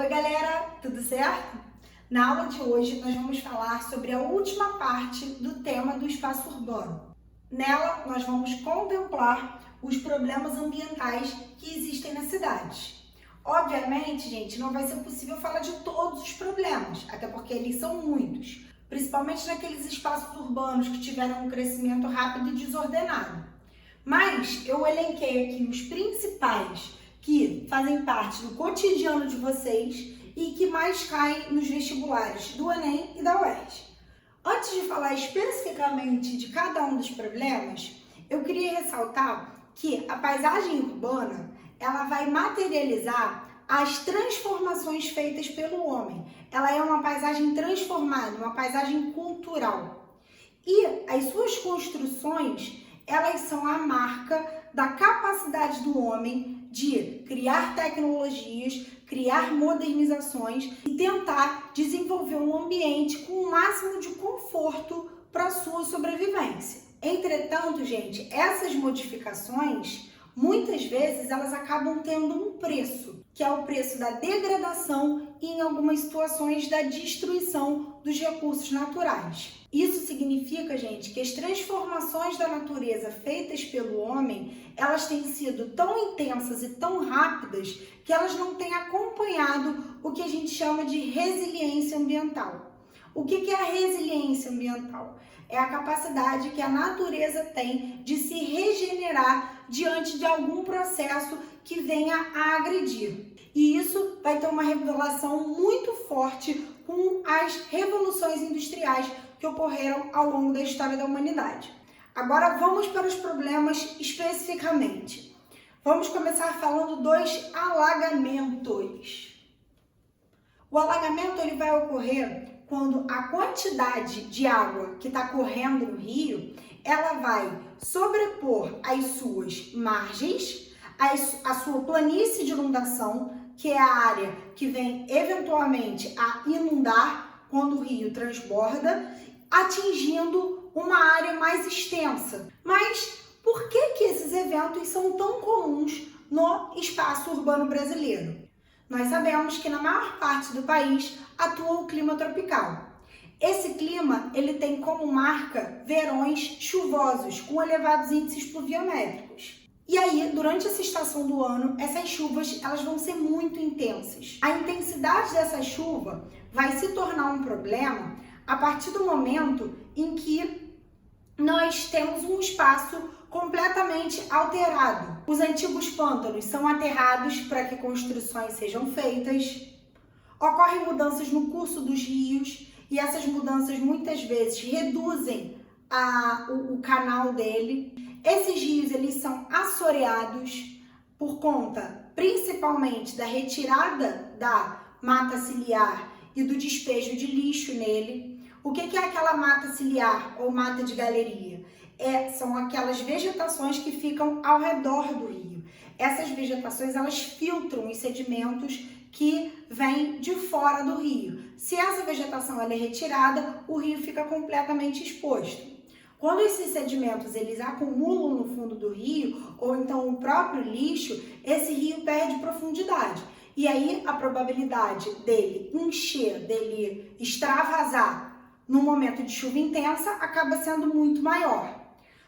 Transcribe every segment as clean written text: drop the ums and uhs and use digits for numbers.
Oi galera, tudo certo? Na aula de hoje nós vamos falar sobre a última parte do tema do espaço urbano. Nela nós vamos contemplar os problemas ambientais que existem nas cidades. Obviamente, gente, não vai ser possível falar de todos os problemas, até porque eles são muitos, principalmente naqueles espaços urbanos que tiveram um crescimento rápido e desordenado. Mas eu elenquei aqui os principais que fazem parte do cotidiano de vocês e que mais caem nos vestibulares do Enem e da UERJ. Antes de falar especificamente de cada um dos problemas, eu queria ressaltar que a paisagem urbana ela vai materializar as transformações feitas pelo homem. Ela é uma paisagem transformada, uma paisagem cultural. E as suas construções, elas são a marca da capacidade do homem de criar tecnologias, criar modernizações e tentar desenvolver um ambiente com o máximo de conforto para a sua sobrevivência. Entretanto, gente, essas modificações, muitas vezes, elas acabam tendo um preço, que é o preço da degradação e, em algumas situações, da destruição dos recursos naturais. Isso significa, gente, que as transformações da natureza feitas pelo homem, elas têm sido tão intensas e tão rápidas que elas não têm acompanhado o que a gente chama de resiliência ambiental. O que é a resiliência ambiental? É a capacidade que a natureza tem de se regenerar diante de algum processo que venha a agredir. E isso vai ter uma revelação muito forte com as revoluções industriais que ocorreram ao longo da história da humanidade. Agora vamos para os problemas especificamente. Vamos começar falando dos alagamentos. O alagamento ele vai ocorrer quando a quantidade de água que está correndo no rio, ela vai sobrepor as suas margens, a sua planície de inundação, que é a área que vem eventualmente a inundar quando o rio transborda, atingindo uma área mais extensa. Mas por que esses eventos são tão comuns no espaço urbano brasileiro? Nós sabemos que na maior parte do país atua o clima tropical. Esse clima ele tem como marca verões chuvosos com elevados índices pluviométricos. E aí, durante essa estação do ano, essas chuvas elas vão ser muito intensas. A intensidade dessa chuva vai se tornar um problema a partir do momento em que nós temos um espaço completamente alterado. Os antigos pântanos são aterrados para que construções sejam feitas. Ocorrem mudanças no curso dos rios e essas mudanças muitas vezes reduzem o canal dele. Esses rios eles são assoreados por conta principalmente da retirada da mata ciliar e do despejo de lixo nele. O que é aquela mata ciliar ou mata de galeria? São aquelas vegetações que ficam ao redor do rio. Essas vegetações elas filtram os sedimentos que vêm de fora do rio. Se essa vegetação ela é retirada, o rio fica completamente exposto. Quando esses sedimentos eles acumulam no fundo do rio, ou então o próprio lixo, esse rio perde profundidade. E aí a probabilidade dele encher, dele extravasar no momento de chuva intensa, acaba sendo muito maior.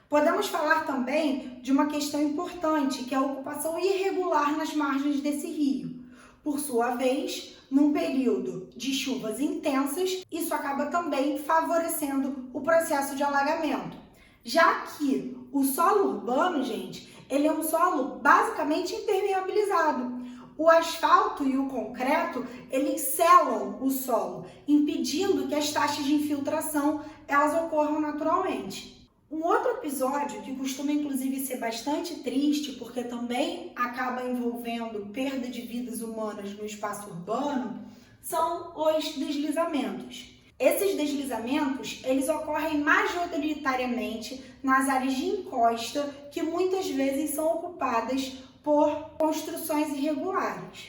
Podemos falar também de uma questão importante, que é a ocupação irregular nas margens desse rio. Por sua vez, num período de chuvas intensas, isso acaba também favorecendo o processo de alagamento. Já que o solo urbano, gente, ele é um solo basicamente impermeabilizado. O asfalto e o concreto, eles selam o solo, impedindo que as taxas de infiltração elas ocorram naturalmente. Um outro episódio que costuma inclusive ser bastante triste, porque também acaba envolvendo perda de vidas humanas no espaço urbano, são os deslizamentos. Esses deslizamentos, eles ocorrem majoritariamente nas áreas de encosta, que muitas vezes são ocupadas por construções irregulares.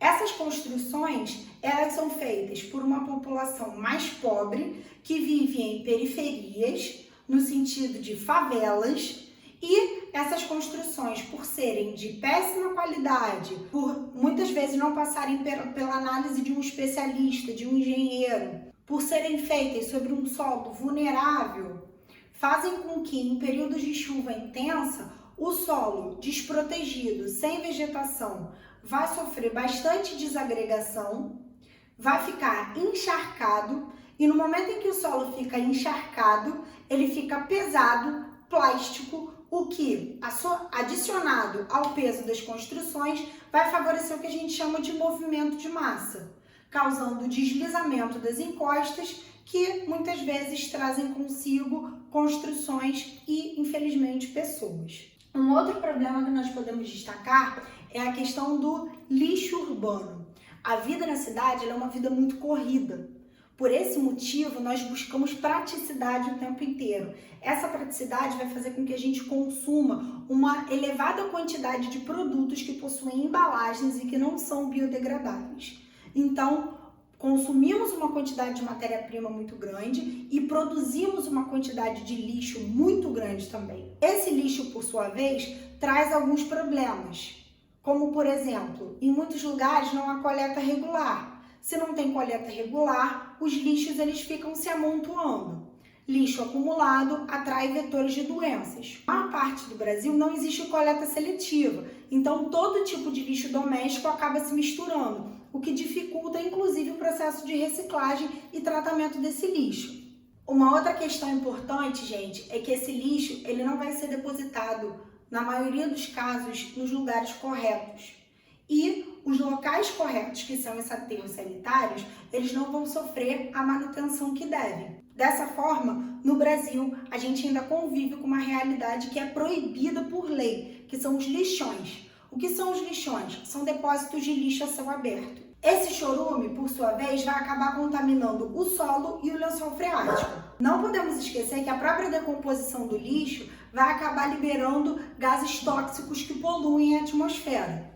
Essas construções, elas são feitas por uma população mais pobre, que vive em periferias, no sentido de favelas, e essas construções, por serem de péssima qualidade, por muitas vezes não passarem pela análise de um especialista, de um engenheiro, por serem feitas sobre um solo vulnerável, fazem com que, em períodos de chuva intensa, o solo desprotegido, sem vegetação, vai sofrer bastante desagregação, vai ficar encharcado, e no momento em que o solo fica encharcado, ele fica pesado, plástico, o que, adicionado ao peso das construções, vai favorecer o que a gente chama de movimento de massa, causando o deslizamento das encostas, que muitas vezes trazem consigo construções e, infelizmente, pessoas. Um outro problema que nós podemos destacar é a questão do lixo urbano. A vida na cidade é uma vida muito corrida. Por esse motivo, nós buscamos praticidade o tempo inteiro. Essa praticidade vai fazer com que a gente consuma uma elevada quantidade de produtos que possuem embalagens e que não são biodegradáveis. Então, consumimos uma quantidade de matéria-prima muito grande e produzimos uma quantidade de lixo muito grande também. Esse lixo, por sua vez, traz alguns problemas, como, por exemplo, em muitos lugares não há coleta regular. Se não tem coleta regular, os lixos eles ficam se amontoando. Lixo acumulado atrai vetores de doenças. Na maior parte do Brasil não existe coleta seletiva, então todo tipo de lixo doméstico acaba se misturando, o que dificulta inclusive o processo de reciclagem e tratamento desse lixo. Uma outra questão importante, gente, é que esse lixo ele não vai ser depositado, na maioria dos casos, nos lugares corretos. E os locais corretos, que são esses aterros sanitários, eles não vão sofrer a manutenção que devem. Dessa forma, no Brasil, a gente ainda convive com uma realidade que é proibida por lei, que são os lixões. O que são os lixões? São depósitos de lixo a céu aberto. Esse chorume, por sua vez, vai acabar contaminando o solo e o lençol freático. Não podemos esquecer que a própria decomposição do lixo vai acabar liberando gases tóxicos que poluem a atmosfera.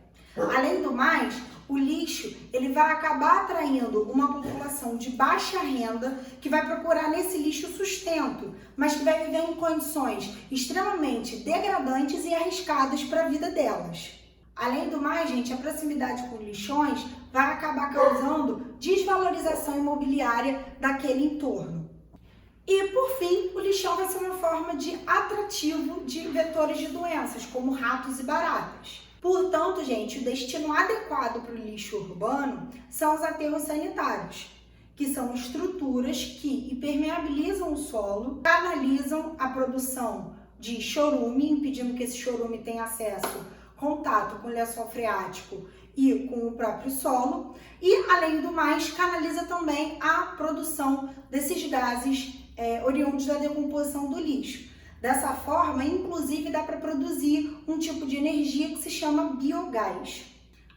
Além do mais, o lixo ele vai acabar atraindo uma população de baixa renda que vai procurar nesse lixo sustento, mas que vai viver em condições extremamente degradantes e arriscadas para a vida delas. Além do mais, gente, a proximidade com lixões vai acabar causando desvalorização imobiliária daquele entorno. E, por fim, o lixão vai ser uma forma de atrativo de vetores de doenças, como ratos e baratas. Portanto, gente, o destino adequado para o lixo urbano são os aterros sanitários, que são estruturas que impermeabilizam o solo, canalizam a produção de chorume, impedindo que esse chorume tenha contato com o lençol freático e com o próprio solo, e, além do mais, canaliza também a produção desses gases oriundos da decomposição do lixo. Dessa forma, inclusive, dá para produzir um tipo de energia que se chama biogás.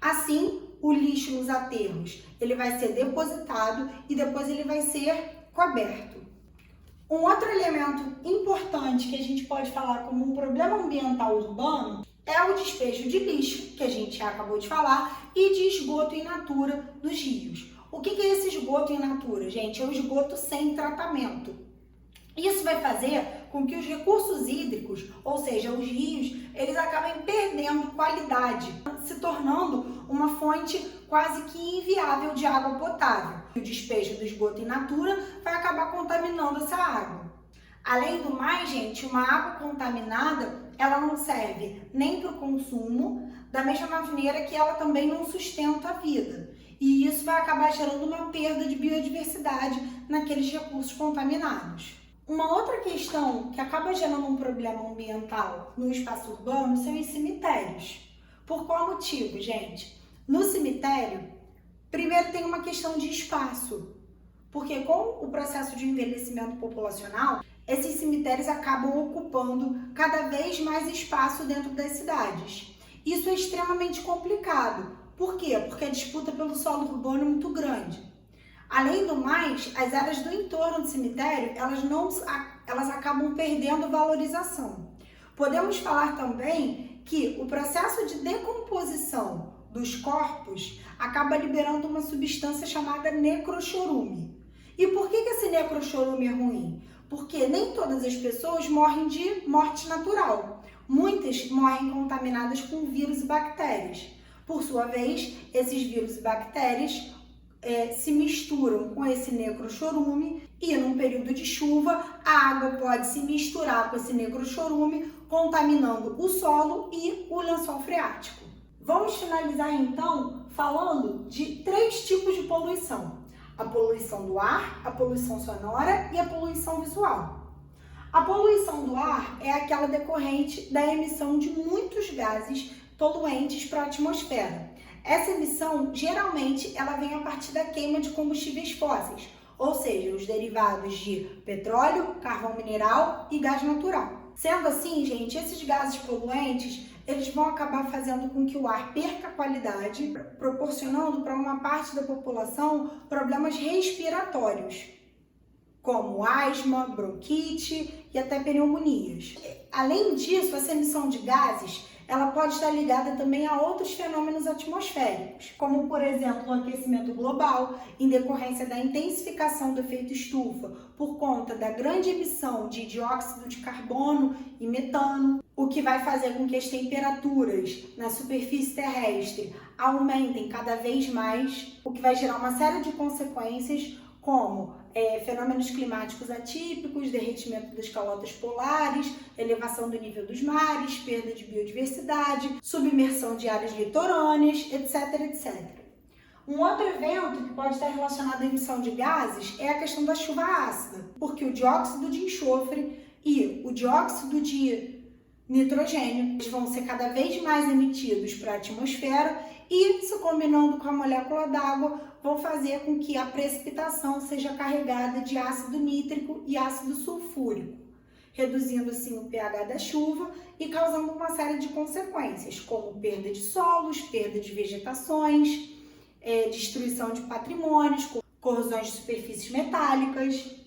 Assim, o lixo nos aterros ele vai ser depositado e depois ele vai ser coberto. Um outro elemento importante que a gente pode falar como um problema ambiental urbano é o despejo de lixo, que a gente já acabou de falar, e de esgoto in natura dos rios. O que é esse esgoto in natura, gente? É o esgoto sem tratamento. Isso vai fazer com que os recursos hídricos, ou seja, os rios, eles acabem perdendo qualidade, se tornando uma fonte quase que inviável de água potável. O despejo do esgoto in natura vai acabar contaminando essa água. Além do mais, gente, uma água contaminada, ela não serve nem para o consumo, da mesma maneira que ela também não sustenta a vida. E isso vai acabar gerando uma perda de biodiversidade naqueles recursos contaminados. Uma outra questão que acaba gerando um problema ambiental no espaço urbano são os cemitérios. Por qual motivo, gente? No cemitério, primeiro tem uma questão de espaço, porque com o processo de envelhecimento populacional, esses cemitérios acabam ocupando cada vez mais espaço dentro das cidades. Isso é extremamente complicado. Por quê? Porque a disputa pelo solo urbano é muito grande. Além do mais, as áreas do entorno do cemitério, elas acabam perdendo valorização. Podemos falar também que o processo de decomposição dos corpos acaba liberando uma substância chamada necrochorume. E por que esse necrochorume é ruim? Porque nem todas as pessoas morrem de morte natural. muitas morrem contaminadas com vírus e bactérias. Por sua vez, esses vírus e bactérias se misturam com esse necrochorume e num período de chuva a água pode se misturar com esse necrochorume, contaminando o solo e o lençol freático. Vamos finalizar então falando de 3 tipos de poluição: a poluição do ar, a poluição sonora e a poluição visual. A poluição do ar é aquela decorrente da emissão de muitos gases poluentes para a atmosfera. Essa emissão, geralmente, ela vem a partir da queima de combustíveis fósseis, ou seja, os derivados de petróleo, carvão mineral e gás natural. Sendo assim, gente, esses gases poluentes, eles vão acabar fazendo com que o ar perca a qualidade, proporcionando para uma parte da população problemas respiratórios, como asma, bronquite e até pneumonias. Além disso, essa emissão de gases, ela pode estar ligada também a outros fenômenos atmosféricos, como, por exemplo, o aquecimento global, em decorrência da intensificação do efeito estufa, por conta da grande emissão de dióxido de carbono e metano, o que vai fazer com que as temperaturas na superfície terrestre aumentem cada vez mais, o que vai gerar uma série de consequências, como fenômenos climáticos atípicos, derretimento das calotas polares, elevação do nível dos mares, perda de biodiversidade, submersão de áreas litorâneas, etc, etc. Um outro evento que pode estar relacionado à emissão de gases é a questão da chuva ácida, porque o dióxido de enxofre e o dióxido de nitrogênio vão ser cada vez mais emitidos para a atmosfera e, se combinando com a molécula d'água, vão fazer com que a precipitação seja carregada de ácido nítrico e ácido sulfúrico, reduzindo assim o pH da chuva e causando uma série de consequências, como perda de solos, perda de vegetações, destruição de patrimônios, corrosões de superfícies metálicas.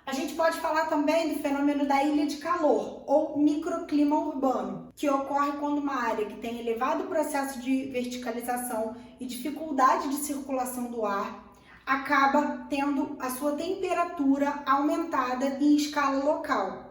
A gente pode falar também do fenômeno da ilha de calor, ou microclima urbano, que ocorre quando uma área que tem elevado processo de verticalização e dificuldade de circulação do ar acaba tendo a sua temperatura aumentada em escala local.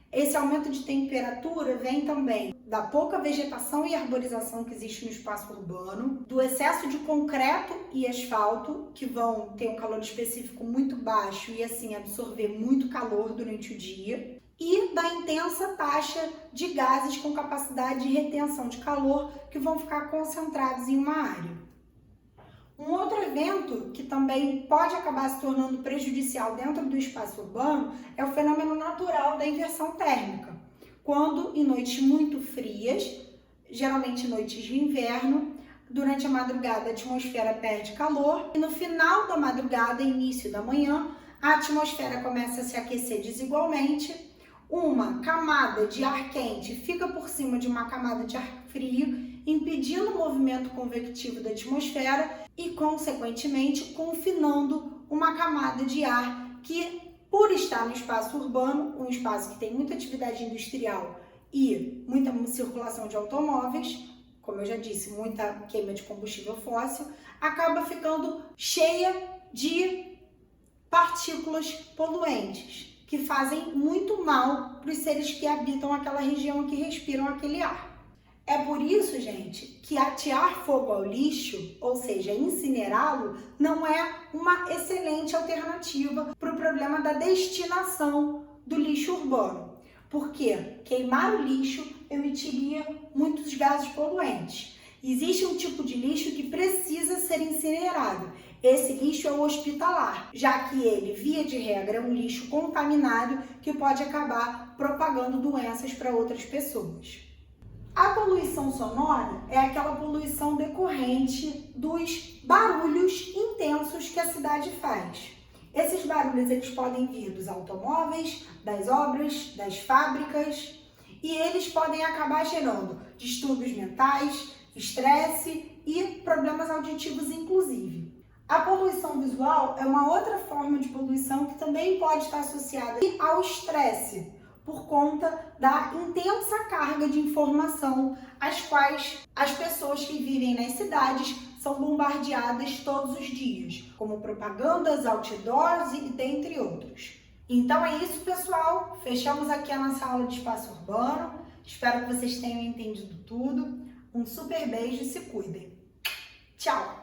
Esse aumento de temperatura vem também da pouca vegetação e arborização que existe no espaço urbano, do excesso de concreto e asfalto, que vão ter um calor específico muito baixo e assim absorver muito calor durante o dia, e da intensa taxa de gases com capacidade de retenção de calor que vão ficar concentrados em uma área. Um outro evento que também pode acabar se tornando prejudicial dentro do espaço urbano é o fenômeno natural da inversão térmica, quando em noites muito frias, geralmente noites de inverno, durante a madrugada a atmosfera perde calor e no final da madrugada, início da manhã, a atmosfera começa a se aquecer desigualmente, uma camada de ar quente fica por cima de uma camada de ar frio, impedindo o movimento convectivo da atmosfera e, consequentemente, confinando uma camada de ar que, por estar no espaço urbano, um espaço que tem muita atividade industrial e muita circulação de automóveis, como eu já disse, muita queima de combustível fóssil, acaba ficando cheia de partículas poluentes, que fazem muito mal para os seres que habitam aquela região e que respiram aquele ar. É por isso, gente, que atear fogo ao lixo, ou seja, incinerá-lo, não é uma excelente alternativa para o problema da destinação do lixo urbano. Porque queimar o lixo emitiria muitos gases poluentes. Existe um tipo de lixo que precisa ser incinerado. Esse lixo é o hospitalar, já que ele, via de regra, é um lixo contaminado que pode acabar propagando doenças para outras pessoas. A poluição sonora é aquela poluição decorrente dos barulhos intensos que a cidade faz. Esses barulhos eles podem vir dos automóveis, das obras, das fábricas e eles podem acabar gerando distúrbios mentais, estresse e problemas auditivos inclusive. A poluição visual é uma outra forma de poluição que também pode estar associada ao estresse, por conta da intensa carga de informação às quais as pessoas que vivem nas cidades são bombardeadas todos os dias, como propagandas, outdoors e dentre outros. Então é isso, pessoal. Fechamos aqui a nossa aula de espaço urbano. Espero que vocês tenham entendido tudo. Um super beijo e se cuidem. Tchau!